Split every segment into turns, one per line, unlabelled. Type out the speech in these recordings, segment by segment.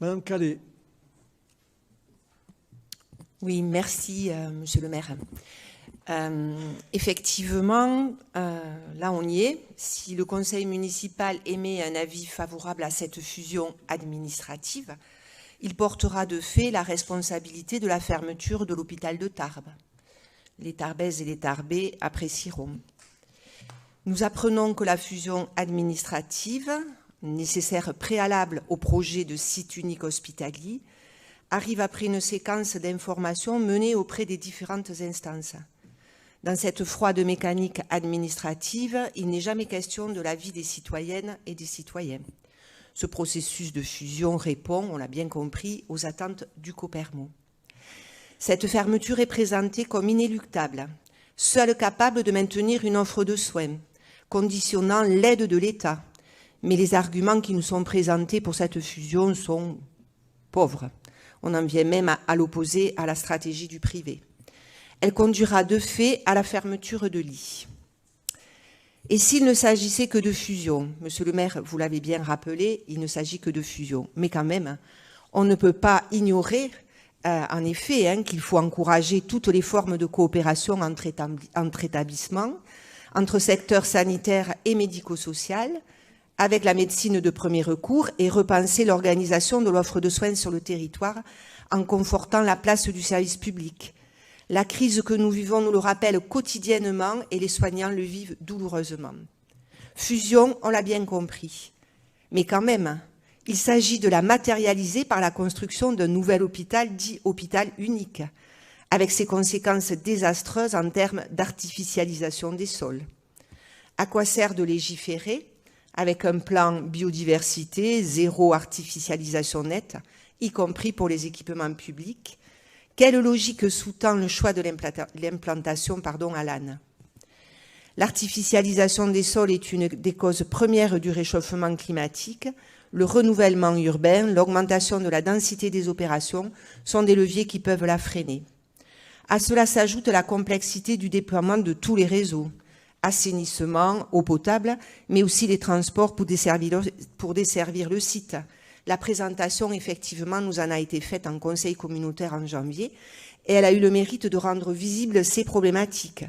Madame Calais.
Oui, merci, Monsieur le maire. Effectivement, là on y est. Si le conseil municipal émet un avis favorable à cette fusion administrative, il portera de fait la responsabilité de la fermeture de l'hôpital de Tarbes. Les Tarbaises et les Tarbais apprécieront. Nous apprenons que la fusion administrative, nécessaire préalable au projet de site unique hospitalier, arrive après une séquence d'informations menées auprès des différentes instances. Dans cette froide mécanique administrative, il n'est jamais question de la vie des citoyennes et des citoyens. Ce processus de fusion répond, on l'a bien compris, aux attentes du Copermo. Cette fermeture est présentée comme inéluctable, seule capable de maintenir une offre de soins, conditionnant l'aide de l'État. Mais les arguments qui nous sont présentés pour cette fusion sont pauvres. On en vient même à l'opposé à la stratégie du privé. Elle conduira de fait à la fermeture de lits. Et s'il ne s'agissait que de fusion, monsieur le maire, vous l'avez bien rappelé, il ne s'agit que de fusion. Mais quand même, on ne peut pas ignorer, en effet, qu'il faut encourager toutes les formes de coopération entre établissements, entre secteurs sanitaires et médico-social, avec la médecine de premier recours et repenser l'organisation de l'offre de soins sur le territoire en confortant la place du service public. La crise que nous vivons nous le rappelle quotidiennement et les soignants le vivent douloureusement. Fusion, on l'a bien compris. Mais quand même, il s'agit de la matérialiser par la construction d'un nouvel hôpital dit hôpital unique, avec ses conséquences désastreuses en termes d'artificialisation des sols. À quoi sert de légiférer avec un plan biodiversité, zéro artificialisation nette, y compris pour les équipements publics? Quelle logique sous-tend le choix de l'implantation à l'âne? L'artificialisation des sols est une des causes premières du réchauffement climatique. Le renouvellement urbain, l'augmentation de la densité des opérations sont des leviers qui peuvent la freiner. À cela s'ajoute la complexité du déploiement de tous les réseaux, assainissement, eau potable, mais aussi les transports pour desservir le site. La présentation, effectivement, nous en a été faite en conseil communautaire en janvier et elle a eu le mérite de rendre visibles ces problématiques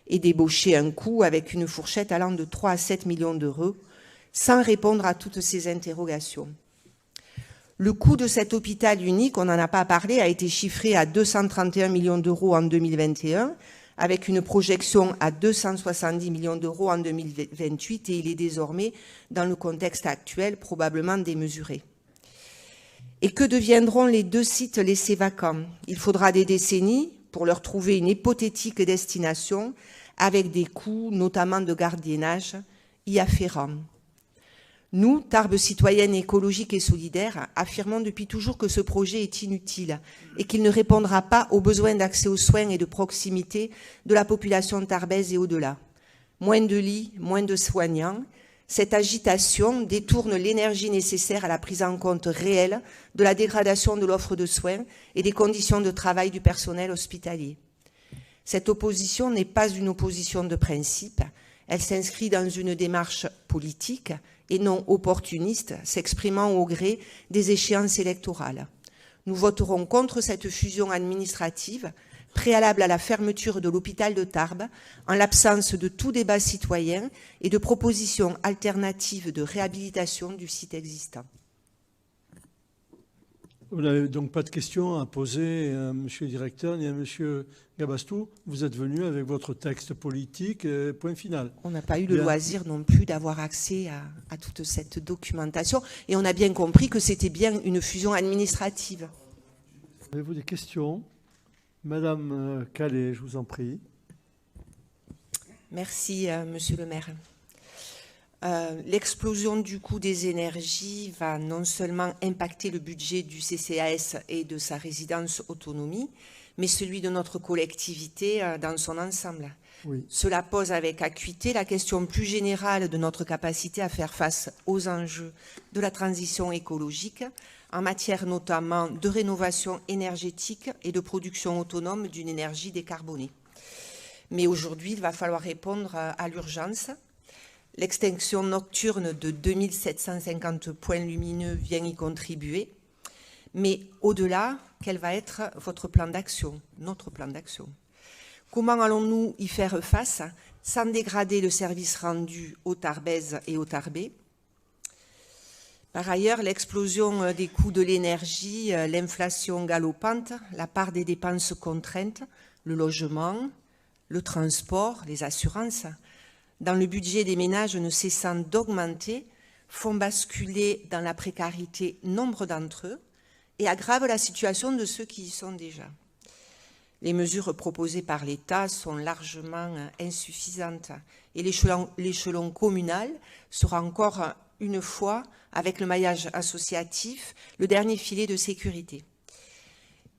et débaucher un coût avec une fourchette allant de 3 à 7 millions d'euros sans répondre à toutes ces interrogations. Le coût de cet hôpital unique, on n'en a pas parlé, a été chiffré à 231 millions d'euros en 2021 avec une projection à 270 millions d'euros en 2028 et il est désormais, dans le contexte actuel, probablement démesuré. Et que deviendront les deux sites laissés vacants? Il faudra des décennies pour leur trouver une hypothétique destination avec des coûts, notamment de gardiennage, y afférents. Nous, Tarbes citoyennes écologiques et solidaires, affirmons depuis toujours que ce projet est inutile et qu'il ne répondra pas aux besoins d'accès aux soins et de proximité de la population tarbaise et au-delà. Moins de lits, moins de soignants. Cette agitation détourne l'énergie nécessaire à la prise en compte réelle de la dégradation de l'offre de soins et des conditions de travail du personnel hospitalier. Cette opposition n'est pas une opposition de principe, elle s'inscrit dans une démarche politique et non opportuniste, s'exprimant au gré des échéances électorales. Nous voterons contre cette fusion administrative préalable à la fermeture de l'hôpital de Tarbes, en l'absence de tout débat citoyen et de propositions alternatives de réhabilitation du site existant.
Vous n'avez donc pas de questions à poser à Monsieur le directeur ni à Monsieur Gabastou. Vous êtes venu avec votre texte politique, point final.
On n'a pas eu le loisir non plus d'avoir accès à toute cette documentation et on a bien compris que c'était bien une fusion administrative.
Avez-vous des questions? Madame Calais, je vous en prie.
Merci, monsieur le maire. L'explosion du coût des énergies va non seulement impacter le budget du CCAS et de sa résidence autonomie, mais celui de notre collectivité dans son ensemble. Oui. Cela pose avec acuité la question plus générale de notre capacité à faire face aux enjeux de la transition écologique, en matière notamment de rénovation énergétique et de production autonome d'une énergie décarbonée. Mais aujourd'hui, il va falloir répondre à l'urgence. L'extinction nocturne de 2750 points lumineux vient y contribuer. Mais au-delà, quel va être votre plan d'action, notre plan d'action? Comment allons-nous y faire face sans dégrader le service rendu aux Tarbaises et aux Tarbais? Par ailleurs, l'explosion des coûts de l'énergie, l'inflation galopante, la part des dépenses contraintes, le logement, le transport, les assurances, dans le budget des ménages ne cessant d'augmenter, font basculer dans la précarité nombre d'entre eux et aggravent la situation de ceux qui y sont déjà. Les mesures proposées par l'État sont largement insuffisantes et l'échelon communal sera encore une fois, avec le maillage associatif, le dernier filet de sécurité.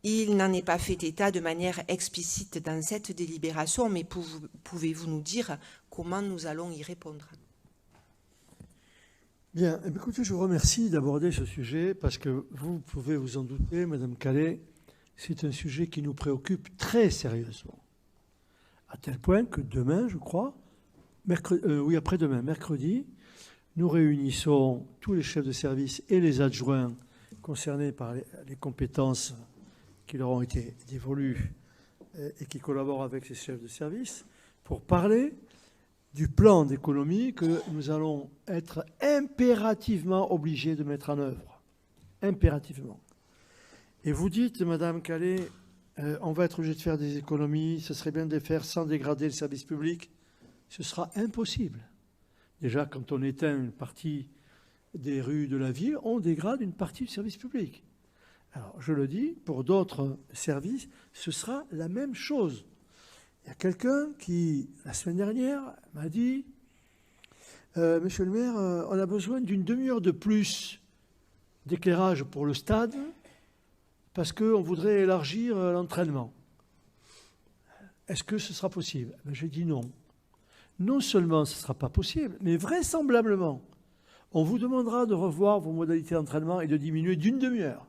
Il n'en est pas fait état de manière explicite dans cette délibération, mais pouvez-vous nous dire comment nous allons y répondre?
Bien, écoutez, je vous remercie d'aborder ce sujet parce que vous pouvez vous en douter, Madame Calais, c'est un sujet qui nous préoccupe très sérieusement. À tel point que demain, je crois, après-demain, mercredi, nous réunissons tous les chefs de service et les adjoints concernés par les compétences qui leur ont été dévolues et qui collaborent avec ces chefs de service pour parler du plan d'économie que nous allons être impérativement obligés de mettre en œuvre. Impérativement. Et vous dites, Madame Calais, on va être obligé de faire des économies, ce serait bien de les faire sans dégrader le service public. Ce sera impossible. Déjà, quand on éteint une partie des rues de la ville, on dégrade une partie du service public. Alors, je le dis, pour d'autres services, ce sera la même chose. Il y a quelqu'un qui, la semaine dernière, m'a dit « Monsieur le maire, on a besoin d'une demi-heure de plus d'éclairage pour le stade parce qu'on voudrait élargir l'entraînement. Est-ce que ce sera possible ?» J'ai dit non. Non seulement ce ne sera pas possible, mais vraisemblablement, on vous demandera de revoir vos modalités d'entraînement et de diminuer d'une demi-heure.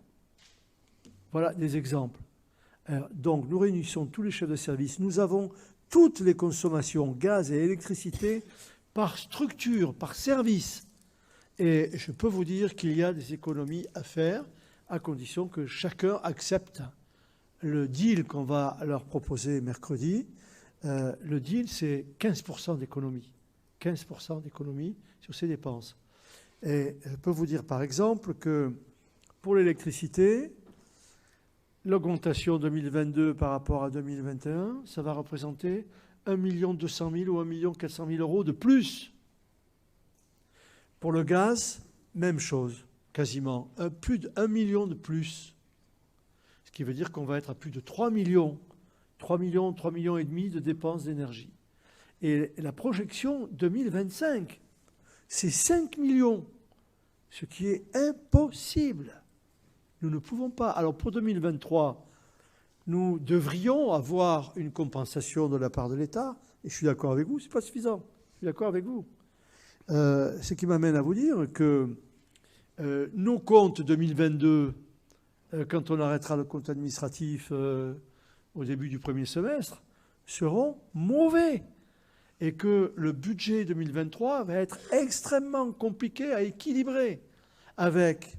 Voilà des exemples. Alors, donc, nous réunissons tous les chefs de service. Nous avons toutes les consommations, gaz et électricité, par structure, par service. Et je peux vous dire qu'il y a des économies à faire, à condition que chacun accepte le deal qu'on va leur proposer mercredi. Le deal, c'est 15% d'économie. 15% d'économie sur ces dépenses. Et je peux vous dire, par exemple, que pour l'électricité, l'augmentation 2022 par rapport à 2021, ça va représenter 1 200 000 ou 1 400 000 euros de plus. Pour le gaz, même chose, quasiment. Plus d'1 million de plus. Ce qui veut dire qu'on va être à plus de 3 millions. 3 millions et demi de dépenses d'énergie. Et la projection 2025, c'est 5 millions, ce qui est impossible. Nous ne pouvons pas. Alors pour 2023, nous devrions avoir une compensation de la part de l'État, et je suis d'accord avec vous, ce n'est pas suffisant. Je suis d'accord avec vous. Ce qui m'amène à vous dire que nos comptes 2022, quand on arrêtera le compte administratif au début du premier semestre, seront mauvais. Et que le budget 2023 va être extrêmement compliqué à équilibrer avec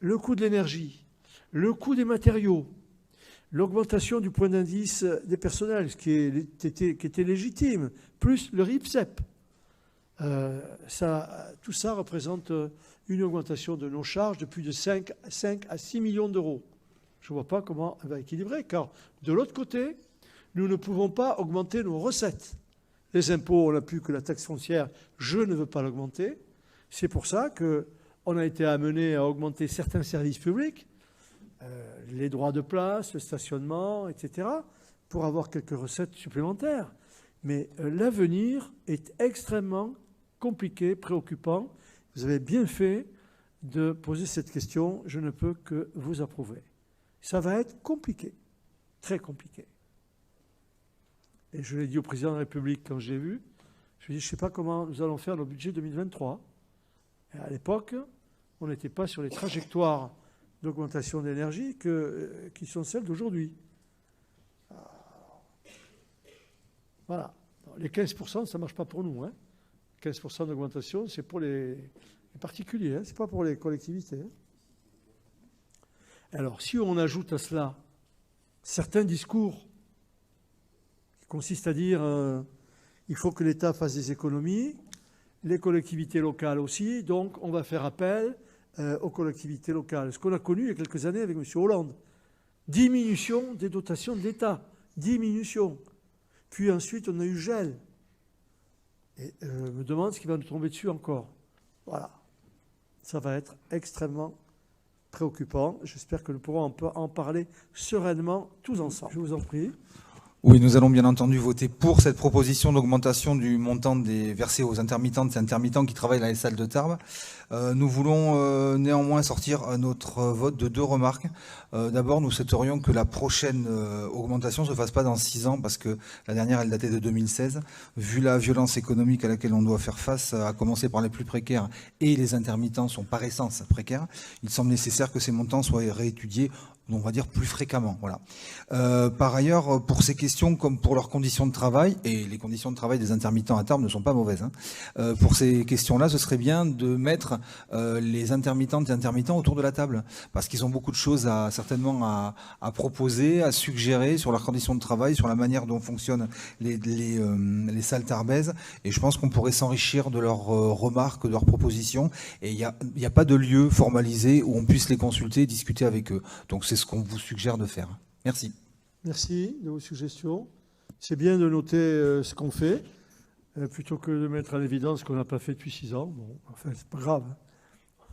le coût de l'énergie, le coût des matériaux, l'augmentation du point d'indice des personnels, ce qui était légitime, plus le RIPSEP. Tout ça représente une augmentation de nos charges de plus de 5 à 6 millions d'euros. Je ne vois pas comment elle va équilibrer, car de l'autre côté, nous ne pouvons pas augmenter nos recettes. Les impôts, on n'a plus que la taxe foncière, je ne veux pas l'augmenter. C'est pour ça qu'on a été amené à augmenter certains services publics, les droits de place, le stationnement, etc., pour avoir quelques recettes supplémentaires. Mais l'avenir est extrêmement compliqué, préoccupant. Vous avez bien fait de poser cette question, je ne peux que vous approuver. Ça va être compliqué, très compliqué. Et je l'ai dit au président de la République quand je l'ai vu, je lui ai dit, je ne sais pas comment nous allons faire le budget 2023. Et à l'époque, on n'était pas sur les trajectoires d'augmentation d'énergie qui sont celles d'aujourd'hui. Voilà. Les 15%, ça ne marche pas pour nous. 15% d'augmentation, c'est pour les particuliers, ce n'est pas pour les collectivités. Alors, si on ajoute à cela certains discours qui consistent à dire il faut que l'État fasse des économies, les collectivités locales aussi, donc on va faire appel aux collectivités locales. Ce qu'on a connu il y a quelques années avec M. Hollande. Diminution des dotations de l'État. Diminution. Puis ensuite, on a eu gel. Et je me demande ce qui va nous tomber dessus encore. Voilà. Ça va être extrêmement préoccupant. J'espère que nous pourrons en parler sereinement tous ensemble. Je vous en prie.
Oui, nous allons bien entendu voter pour cette proposition d'augmentation du montant des versés aux intermittentes et intermittents qui travaillent dans les salles de Tarbes. Nous voulons néanmoins sortir notre vote de 2 remarques. D'abord, nous souhaiterions que la prochaine augmentation ne se fasse pas dans 6 ans, parce que la dernière, elle datait de 2016. Vu la violence économique à laquelle on doit faire face, à commencer par les plus précaires, et les intermittents sont par essence précaires, il semble nécessaire que ces montants soient réétudiés, on va dire plus fréquemment. Voilà. Par ailleurs, pour ces questions comme pour leurs conditions de travail, et les conditions de travail des intermittents à Tarbes ne sont pas mauvaises, pour ces questions-là, ce serait bien de mettre les intermittentes et intermittents autour de la table, parce qu'ils ont beaucoup de choses certainement à proposer, à suggérer sur leurs conditions de travail, sur la manière dont fonctionnent les salles tarbaises, et je pense qu'on pourrait s'enrichir de leurs remarques, de leurs propositions, et il n'y a pas de lieu formalisé où on puisse les consulter et discuter avec eux. Donc c'est ce qu'on vous suggère de faire. Merci.
Merci de vos suggestions. C'est bien de noter ce qu'on fait, plutôt que de mettre en évidence ce qu'on n'a pas fait depuis 6 ans. Bon, enfin, c'est pas grave.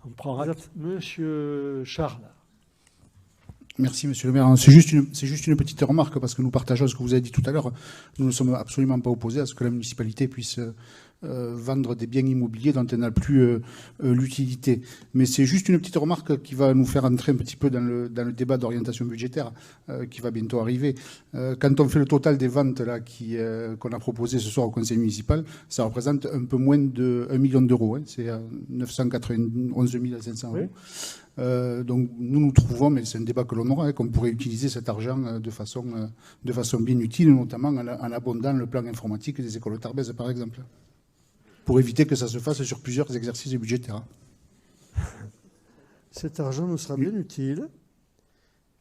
On prend acte. Monsieur Charles.
Merci, monsieur le maire. C'est juste une petite remarque, parce que nous partageons ce que vous avez dit tout à l'heure. Nous ne sommes absolument pas opposés à ce que la municipalité puisse vendre des biens immobiliers dont elle n'a plus l'utilité. Mais c'est juste une petite remarque qui va nous faire entrer un petit peu dans le débat d'orientation budgétaire qui va bientôt arriver. Quand on fait le total des ventes là qu'on a proposées ce soir au conseil municipal, ça représente un peu moins de 1 million d'euros. C'est 991 500 euros. Oui. Donc nous trouvons, mais c'est un débat que l'on aura, qu'on pourrait utiliser cet argent de façon bien utile, notamment en abondant le plan informatique des écoles tarbaises, par exemple, pour éviter que ça se fasse sur plusieurs exercices budgétaires.
Cet argent nous sera bien utile,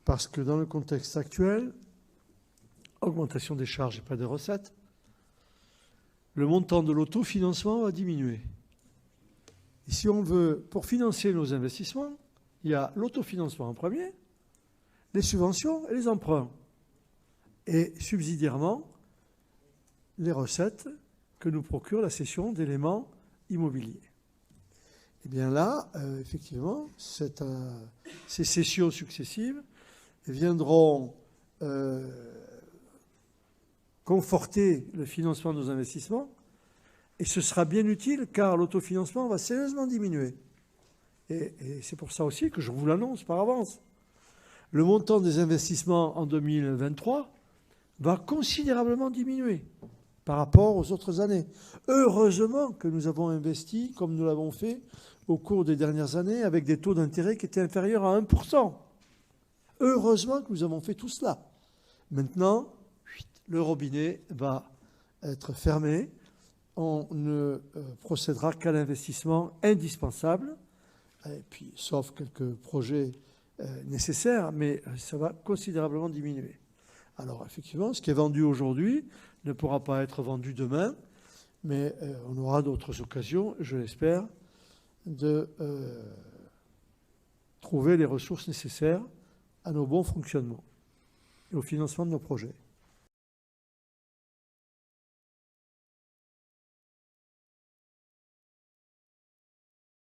parce que dans le contexte actuel, augmentation des charges et pas des recettes, le montant de l'autofinancement va diminuer. Et si on veut, pour financer nos investissements, il y a l'autofinancement en premier, les subventions et les emprunts. Et subsidiairement, les recettes que nous procure la cession d'éléments immobiliers. Et bien là, effectivement, ces cessions successives viendront conforter le financement de nos investissements, et ce sera bien utile car l'autofinancement va sérieusement diminuer. Et c'est pour ça aussi que je vous l'annonce par avance. Le montant des investissements en 2023 va considérablement diminuer par rapport aux autres années. Heureusement que nous avons investi comme nous l'avons fait au cours des dernières années avec des taux d'intérêt qui étaient inférieurs à 1%. Heureusement que nous avons fait tout cela. Maintenant, le robinet va être fermé. On ne procédera qu'à l'investissement indispensable, et puis, sauf quelques projets nécessaires, mais ça va considérablement diminuer. Alors, effectivement, ce qui est vendu aujourd'hui ne pourra pas être vendu demain, mais on aura d'autres occasions, je l'espère, de trouver les ressources nécessaires à nos bons fonctionnements et au financement de nos projets.